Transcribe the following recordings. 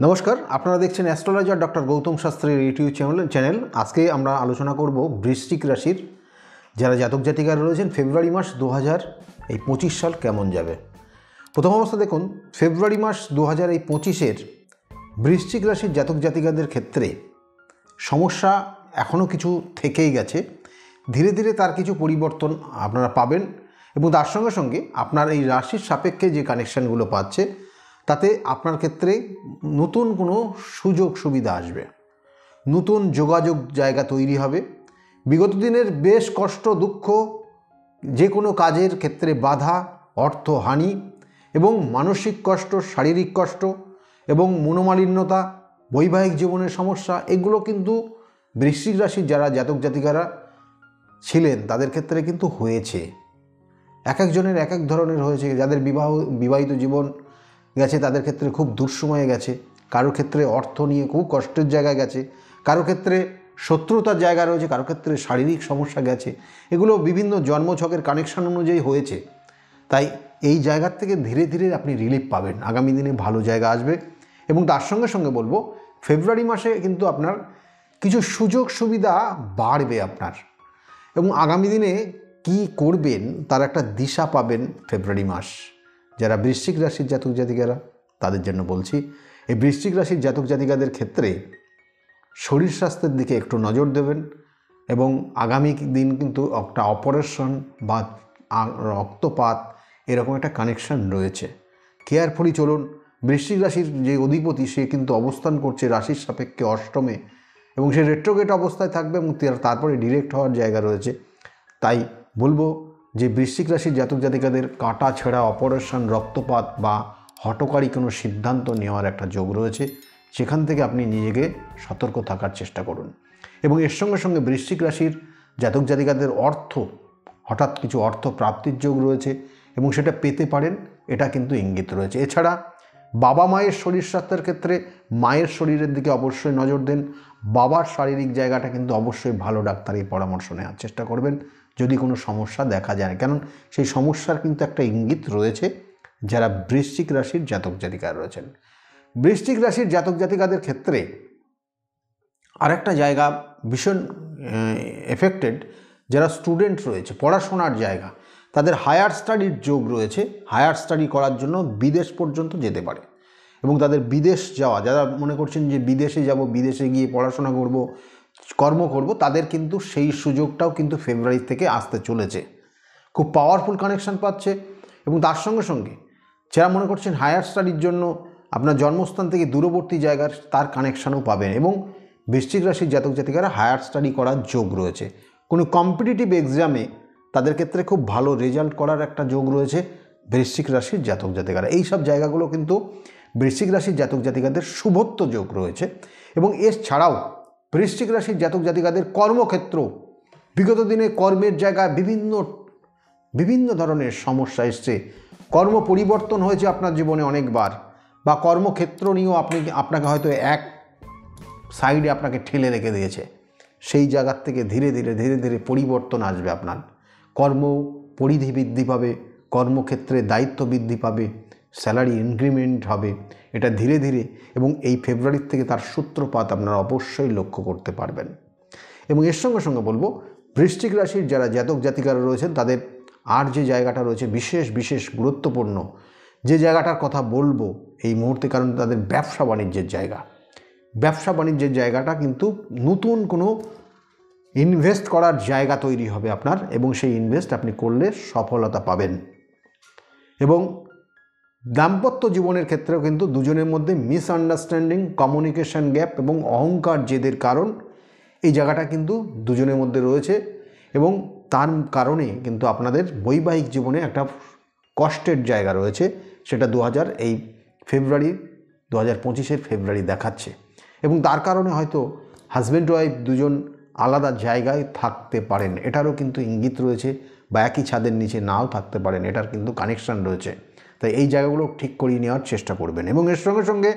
নমস্কার, আপনারা দেখছেন অ্যাস্ট্রোলজার ডক্টর গৌতম শাস্ত্রীর ইউটিউব চ্যানেল। আজকে আমরা আলোচনা করব বৃশ্চিক রাশির যারা জাতক জাতিকারা রয়েছেন ফেব্রুয়ারি মাস 2025 সাল কেমন যাবে। প্রথম অবস্থা দেখুন, ফেব্রুয়ারি মাস 2025 বৃশ্চিক রাশির জাতক জাতিকাদের ক্ষেত্রে সমস্যা এখনও কিছু থেকেই গেছে। ধীরে ধীরে তার কিছু পরিবর্তন আপনারা পাবেন এবং তার সঙ্গে সঙ্গে আপনার এই রাশির সাপেক্ষে যে কানেকশানগুলো পাচ্ছে তাতে আপনার ক্ষেত্রে নতুন কোনো সুযোগ সুবিধা আসবে, নতুন যোগাযোগ জায়গা তৈরি হবে। বিগত দিনের বেশ কষ্ট, দুঃখ, যে কোনো কাজের ক্ষেত্রে বাধা, অর্থহানি এবং মানসিক কষ্ট, শারীরিক কষ্ট এবং মনোমালিন্যতা, বৈবাহিক জীবনের সমস্যা, এগুলো কিন্তু বৃশ্চিক রাশির যারা জাতক জাতিকারা ছিলেন তাদের ক্ষেত্রে কিন্তু হয়েছে। এক একজনের এক এক ধরনের হয়েছে। যাদের বিবাহিত জীবন গেছে তাদের ক্ষেত্রে খুব দুঃসময়ে গেছে, কারোর ক্ষেত্রে অর্থ নিয়ে খুব কষ্টের জায়গায় গেছে, কারোর ক্ষেত্রে শত্রুতার জায়গা রয়েছে, কারোর ক্ষেত্রে শারীরিক সমস্যা গেছে। এগুলো বিভিন্ন জন্মছকের কানেকশন অনুযায়ী হয়েছে। তাই এই জায়গার থেকে ধীরে ধীরে আপনি রিলিফ পাবেন, আগামী দিনে ভালো জায়গা আসবে। এবং তার সঙ্গে সঙ্গে বলবো, ফেব্রুয়ারি মাসে কিন্তু আপনার কিছু সুযোগ সুবিধা বাড়বে আপনার, এবং আগামী দিনে কি করবেন তার একটা দিশা পাবেন ফেব্রুয়ারি মাস। যারা বৃশ্চিক রাশির জাতক জাতিকারা তাদের জন্য বলছি, এই বৃশ্চিক রাশির জাতক জাতিকাদের ক্ষেত্রে শরীর স্বাস্থ্যের দিকে একটু নজর দেবেন এবং আগামী দিন কিন্তু একটা অপারেশন বা রক্তপাত এরকম একটা কানেকশান রয়েছে। কেয়ারফুলি চলুন। বৃশ্চিক রাশির যে অধিপতি সে কিন্তু অবস্থান করছে রাশির সাপেক্ষে অষ্টমে, এবং সে রেট্রোগেট অবস্থায় থাকবে এবং তারপরে ডিরেক্ট হওয়ার জায়গা রয়েছে। তাই বলবো যে বৃশ্চিক রাশির জাতক জাতিকাদের কাটা ছেঁড়া, অপারেশন, রক্তপাত বা হঠকারী কোনো সিদ্ধান্ত নেওয়ার একটা যোগ রয়েছে। সেখান থেকে আপনি নিজেকে সতর্ক থাকার চেষ্টা করুন। এবং এর সঙ্গে সঙ্গে বৃশ্চিক রাশির জাতক জাতিকাদের হঠাৎ কিছু অর্থ প্রাপ্তির যোগ রয়েছে এবং সেটা পেতে পারেন, এটা কিন্তু ইঙ্গিত রয়েছে। এছাড়া বাবা মায়ের শরীর স্বাস্থ্যের ক্ষেত্রে মায়ের শরীরের দিকে অবশ্যই নজর দেন। বাবার শারীরিক জায়গাটা কিন্তু অবশ্যই ভালো ডাক্তারের পরামর্শ নেওয়ার চেষ্টা করবেন যদি কোনো সমস্যা দেখা যায়, কারণ সেই সমস্যার কিন্তু একটা ইঙ্গিত রয়েছে যারা বৃশ্চিক রাশির জাতক জাতিকারা রয়েছেন। বৃশ্চিক রাশির জাতক জাতিকাদের ক্ষেত্রে আরেকটা জায়গা ভীষণ এফেক্টেড, যারা স্টুডেন্ট রয়েছে, পড়াশোনার জায়গা, তাদের হায়ার স্টাডির যোগ রয়েছে। হায়ার স্টাডি করার জন্য বিদেশ পর্যন্ত যেতে পারে এবং তাদের বিদেশ যাওয়া, যারা মনে করছেন যে বিদেশে যাব, বিদেশে গিয়ে পড়াশোনা করব, কর্ম করব, তাদের কিন্তু সেই সুযোগটাও কিন্তু ফেব্রুয়ারি থেকে আসতে চলেছে। খুব পাওয়ারফুল কানেকশান পাচ্ছে। এবং তার সঙ্গে সঙ্গে যারা মনে করছেন হায়ার স্টাডির জন্য আপনার জন্মস্থান থেকে দূরবর্তী জায়গার, তার কানেকশানও পাবেন। এবং বৃশ্চিক রাশির জাতক জাতিকারা হায়ার স্টাডি করার যোগ রয়েছে। কোনো কম্পিটিটিভ এক্সামে তাদের ক্ষেত্রে খুব ভালো রেজাল্ট করার একটা যোগ রয়েছে বৃশ্চিক রাশির জাতক জাতিকারা। এই সব জায়গাগুলো কিন্তু বৃশ্চিক রাশির জাতক জাতিকাদের শুভত্ব যোগ রয়েছে। এবং এছাড়াও বৃশ্চিক রাশির জাতক জাতিকাদের কর্মক্ষেত্র, বিগত দিনে কর্মের জায়গায় বিভিন্ন ধরনের সমস্যা এসছে, কর্ম পরিবর্তন হয়েছে আপনার জীবনে অনেকবার, বা কর্মক্ষেত্র নিয়েও আপনাকে হয়তো এক সাইডে আপনাকে ঠেলে রেখে দিয়েছে। সেই জায়গার থেকে ধীরে ধীরে পরিবর্তন আসবে। আপনার কর্ম পরিধি বৃদ্ধি পাবে, কর্মক্ষেত্রে দায়িত্ব বৃদ্ধি পাবে, স্যালারি ইনক্রিমেন্ট হবে, এটা ধীরে ধীরে, এবং এই ফেব্রুয়ারির থেকে তার সূত্রপাত আপনারা অবশ্যই লক্ষ্য করতে পারবেন। এবং এর সঙ্গে সঙ্গে বলবো, বৃশ্চিক রাশির যারা জাতক জাতিকারা রয়েছেন তাদের আর যে জায়গাটা রয়েছে বিশেষ গুরুত্বপূর্ণ, যে জায়গাটার কথা বলবো এই মুহূর্তে, কারণ তাদের ব্যবসা বাণিজ্যের জায়গাটা কিন্তু নতুন কোনো ইনভেস্ট করার জায়গা তৈরি হবে আপনার, এবং সেই ইনভেস্ট আপনি করলে সফলতা পাবেন। এবং দাম্পত্য জীবনের ক্ষেত্রেও কিন্তু দুজনের মধ্যে মিসআন্ডারস্ট্যান্ডিং, কমিউনিকেশন গ্যাপ এবং অহংকার জেদের কারণ এই জায়গাটা কিন্তু দুজনের মধ্যে রয়েছে, এবং তার কারণে কিন্তু আপনাদের বৈবাহিক জীবনে একটা কষ্টের জায়গা রয়েছে। সেটা এই ফেব্রুয়ারি 2025 ফেব্রুয়ারি দেখাচ্ছে। এবং তার কারণে হয়তো হাজব্যান্ড ওয়াইফ দুজন আলাদা জায়গায় থাকতে পারেন, এটারও কিন্তু ইঙ্গিত রয়েছে, বা একই ছাদের নিচে নাও থাকতে পারেন, এটার কিন্তু কানেকশান রয়েছে। তাই এই জায়গাগুলো ঠিক করিয়ে নেওয়ার চেষ্টা করবেন। এবং এর সঙ্গে সঙ্গে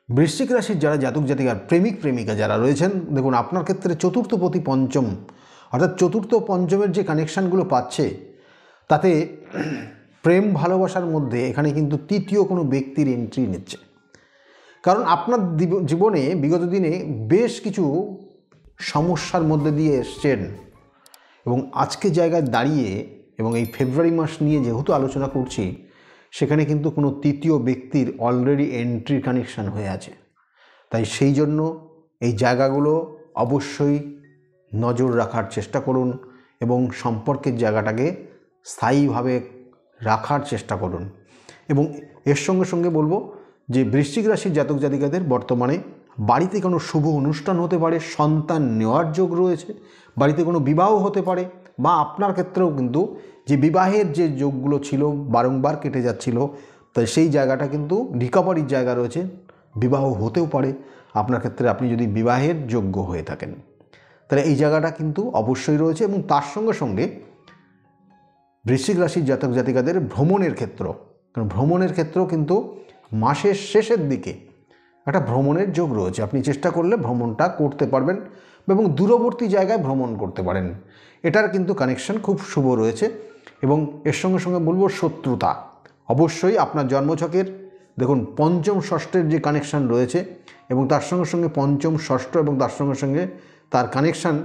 বৃশ্চিক রাশির যারা জাতক জাতিকার প্রেমিক প্রেমিকা যারা রয়েছেন, দেখুন আপনার ক্ষেত্রে চতুর্থপতি পঞ্চম, অর্থাৎ চতুর্থ পঞ্চমের যে কানেকশানগুলো পাচ্ছে তাতে প্রেম ভালোবাসার মধ্যে এখানে কিন্তু তৃতীয় কোনো ব্যক্তির এন্ট্রি নিচ্ছে। কারণ আপনার জীবনে বিগত দিনে বেশ কিছু সমস্যার মধ্যে দিয়ে এসছেন এবং আজকে জায়গায় দাঁড়িয়ে এবং এই ফেব্রুয়ারি মাস নিয়ে যেহেতু আলোচনা করছি, সেখানে কিন্তু কোনো তৃতীয় ব্যক্তির অলরেডি এন্ট্রি কানেকশান হয়ে আছে। তাই সেই জন্য এই জায়গাগুলো অবশ্যই নজর রাখার চেষ্টা করুন এবং সম্পর্কের জায়গাটাকে স্থায়ীভাবে রাখার চেষ্টা করুন। এবং এর সঙ্গে সঙ্গে বলবো যে বৃশ্চিক রাশির জাতক জাতিকাদের বর্তমানে বাড়িতে কোনো শুভ অনুষ্ঠান হতে পারে, সন্তান নেওয়ার যোগ রয়েছে, বাড়িতে কোনো বিবাহ হতে পারে, বা আপনার ক্ষেত্রেও কিন্তু যে বিবাহের যে যোগগুলো ছিল বারংবার কেটে যাচ্ছিল, তাই সেই জায়গাটা কিন্তু রিকভারির জায়গা রয়েছে, বিবাহ হতেও পারে আপনার ক্ষেত্রে, আপনি যদি বিবাহের যোগ্য হয়ে থাকেন। তাহলে এই জায়গাটা কিন্তু অবশ্যই রয়েছে। এবং তার সঙ্গে সঙ্গে বৃশ্চিক রাশির জাতক জাতিকাদের ভ্রমণের ক্ষেত্র, কারণ ভ্রমণের ক্ষেত্রেও কিন্তু মাসের শেষের দিকে একটা ভ্রমণের যোগ রয়েছে। আপনি চেষ্টা করলে ভ্রমণটা করতে পারবেন এবং দূরবর্তী জায়গায় ভ্রমণ করতে পারেন, এটার কিন্তু কানেকশন খুব শুভ রয়েছে। এবং এর সঙ্গে সঙ্গে বলবো শত্রুতা, অবশ্যই আপনার জন্মছকের দেখুন পঞ্চম ষষ্ঠের যে কানেকশান রয়েছে এবং তার সঙ্গে সঙ্গে পঞ্চম ষষ্ঠ এবং তার সঙ্গে সঙ্গে তার কানেকশান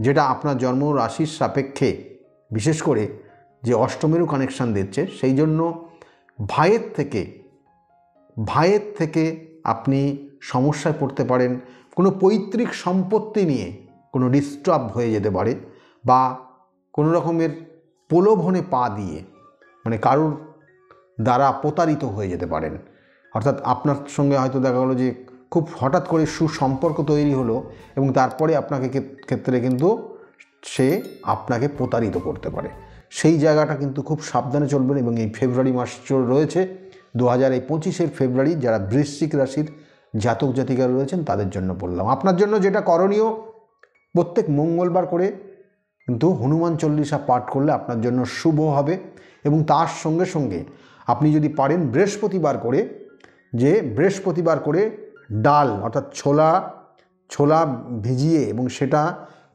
যেটা আপনার জন্ম রাশির সাপেক্ষে বিশেষ করে যে অষ্টমেরও কানেকশান দিচ্ছে, সেই জন্য ভাইয়ের থেকে আপনি সমস্যায় পড়তে পারেন। কোনো পৈতৃক সম্পত্তি নিয়ে কোনো ডিস্টার্ব হয়ে যেতে পারে, বা কোনো রকমের প্রলোভনে পা দিয়ে মানে কারুর দ্বারা প্রতারিত হয়ে যেতে পারেন। অর্থাৎ আপনার সঙ্গে হয়তো দেখা গেলো যে খুব হঠাৎ করে সুসম্পর্ক তৈরি হলো এবং তারপরে আপনাকে ক্ষেত্রে কিন্তু সে আপনাকে প্রতারিত করতে পারে। সেই জায়গাটা কিন্তু খুব সাবধানে চলবেন। এবং এই ফেব্রুয়ারি মাস রয়েছে 2025 ফেব্রুয়ারি, যারা বৃশ্চিক রাশির জাতক জাতিকা রয়েছেন তাদের জন্য বললাম। আপনার জন্য যেটা করণীয়, প্রত্যেক মঙ্গলবার করে কিন্তু হনুমান চল্লিশা পাঠ করলে আপনার জন্য শুভ হবে। এবং তার সঙ্গে সঙ্গে আপনি যদি পারেন বৃহস্পতিবার করে ডাল অর্থাৎ ছোলা ভিজিয়ে এবং সেটা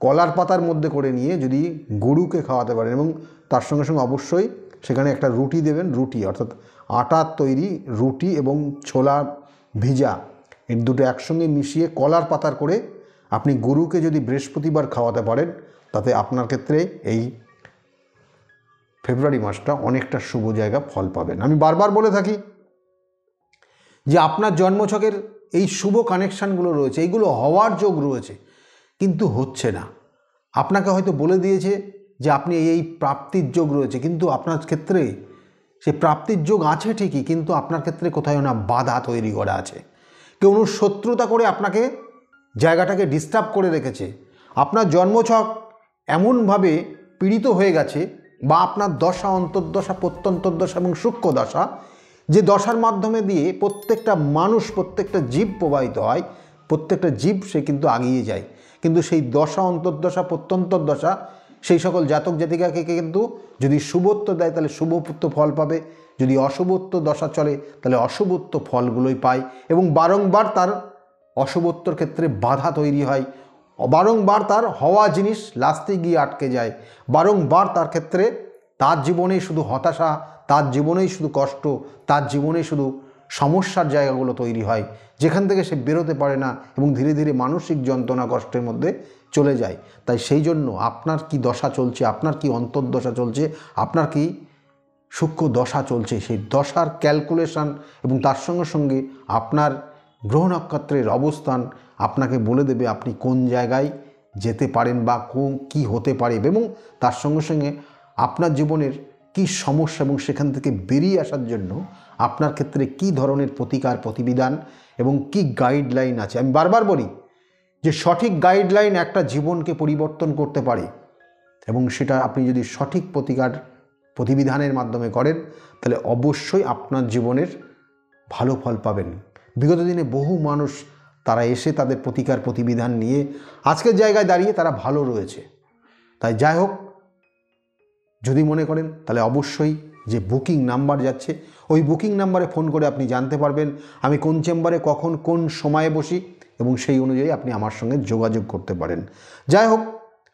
কলার পাতার মধ্যে করে নিয়ে যদি গরুকে খাওয়াতে পারেন, এবং তার সঙ্গে সঙ্গে অবশ্যই সেখানে একটা রুটি দেবেন, রুটি অর্থাৎ আটার তৈরি রুটি এবং ছোলা ভিজা এই দুটো একসঙ্গে মিশিয়ে কলার পাতার করে আপনি গরুকে যদি বৃহস্পতিবার খাওয়াতে পারেন, তাতে আপনার ক্ষেত্রে এই ফেব্রুয়ারি মাসটা অনেকটা শুভ জায়গা ফল পাবেন। আমি বারবার বলে থাকি যে আপনার জন্মছকের এই শুভ কানেকশানগুলো রয়েছে, এইগুলো হওয়ার যোগ রয়েছে, কিন্তু হচ্ছে না। আপনাকে হয়তো বলে দিয়েছে যে আপনি এই প্রাপ্তির যোগ রয়েছে, কিন্তু আপনার ক্ষেত্রে সে প্রাপ্তির যোগ আছে ঠিকই, কিন্তু আপনার ক্ষেত্রে কোথাও না বাধা তৈরি করা আছে। কেউ শত্রুতা করে আপনাকে জায়গাটাকে ডিস্টার্ব করে রেখেছে। আপনার জন্মছক এমনভাবে পীড়িত হয়ে গেছে, বা আপনার দশা, অন্তর্দশা, প্রত্যন্তর্দশা এবং সূক্ষ্ম দশা, যে দশার মাধ্যমে দিয়ে প্রত্যেকটা মানুষ, প্রত্যেকটা জীব প্রবাহিত হয়, প্রত্যেকটা জীব সে কিন্তু আগিয়ে যায়। কিন্তু সেই দশা, অন্তর্দশা, প্রত্যন্তর্দশা সেই সকল জাতক জাতিকাকে কিন্তু যদি শুভত্ব দেয় তাহলে শুভত্ব ফল পাবে, যদি অশুভত্ব দশা চলে তাহলে অশুভত্ব ফলগুলোই পায়। এবং বারংবার তার অশুভত্বর ক্ষেত্রে বাধা তৈরি হয়, বারংবার তার হওয়া জিনিস লাস্টে গিয়ে আটকে যায়, বারংবার তার ক্ষেত্রে তার জীবনেই শুধু হতাশা, তার জীবনেই শুধু কষ্ট, তার জীবনেই শুধু সমস্যার জায়গাগুলো তৈরি হয়, যেখান থেকে সে বেরোতে পারে না এবং ধীরে ধীরে মানসিক যন্ত্রণা কষ্টের মধ্যে চলে যায়। তাই সেই জন্য আপনার কি দশা চলছে, আপনার কি অন্তর্দশা চলছে, আপনার কি সূক্ষ্ম দশা চলছে, সেই দশার ক্যালকুলেশন এবং তার সঙ্গে সঙ্গে আপনার গ্রহ নক্ষত্রের অবস্থান আপনাকে বলে দেবে আপনি কোন জায়গায় যেতে পারেন বা কী হতে পারে, এবং তার সঙ্গে সঙ্গে আপনার জীবনের কি সমস্যা এবং সেখান থেকে বেরিয়ে আসার জন্য আপনার ক্ষেত্রে কি ধরনের প্রতিকার প্রতিবিধান এবং কি গাইডলাইন আছে। আমি বারবার বলি যে সঠিক গাইডলাইন একটা জীবনকে পরিবর্তন করতে পারে, এবং সেটা আপনি যদি সঠিক প্রতিকার প্রতিবিধানের মাধ্যমে করেন তাহলে অবশ্যই আপনার জীবনের ভালো ফল পাবেন। বিগত দিনে বহু মানুষ তারা এসে তাদের প্রতিকার প্রতিবিধান নিয়ে আজকের জায়গায় দাঁড়িয়ে তারা ভালো রয়েছে। তাই যাই হোক, যদি মনে করেন তাহলে অবশ্যই যে বুকিং নাম্বার যাচ্ছে ওই বুকিং নাম্বারে ফোন করে আপনি জানতে পারবেন আমি কোন চেম্বারে কখন কোন সময়ে বসি, এবং সেই অনুযায়ী আপনি আমার সঙ্গে যোগাযোগ করতে পারেন। যাই হোক,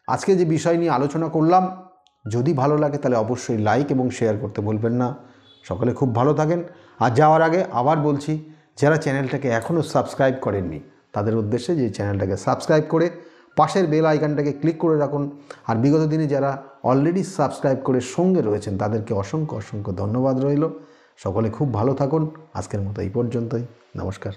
আজকে যে বিষয় নিয়ে আলোচনা করলাম, যদি ভালো লাগে তাহলে অবশ্যই লাইক এবং শেয়ার করতে ভুলবেন না। সকলে খুব ভালো থাকেন। আর যাওয়ার আগে আবার বলছি যারা চ্যানেলটাকে এখনও সাবস্ক্রাইব করেননি তাদের উদ্দেশ্যে যে চ্যানেলটাকে সাবস্ক্রাইব করে পাশের বেল আইকনটাকে ক্লিক করে রাখুন। আর বিগত দিনে যারা অলরেডি সাবস্ক্রাইব করে সঙ্গে রয়েছেন তাদেরকে অসংখ্য অসংখ্য ধন্যবাদ রইল। সকলে খুব ভালো থাকুন। আজকের মতো এই পর্যন্তই। নমস্কার।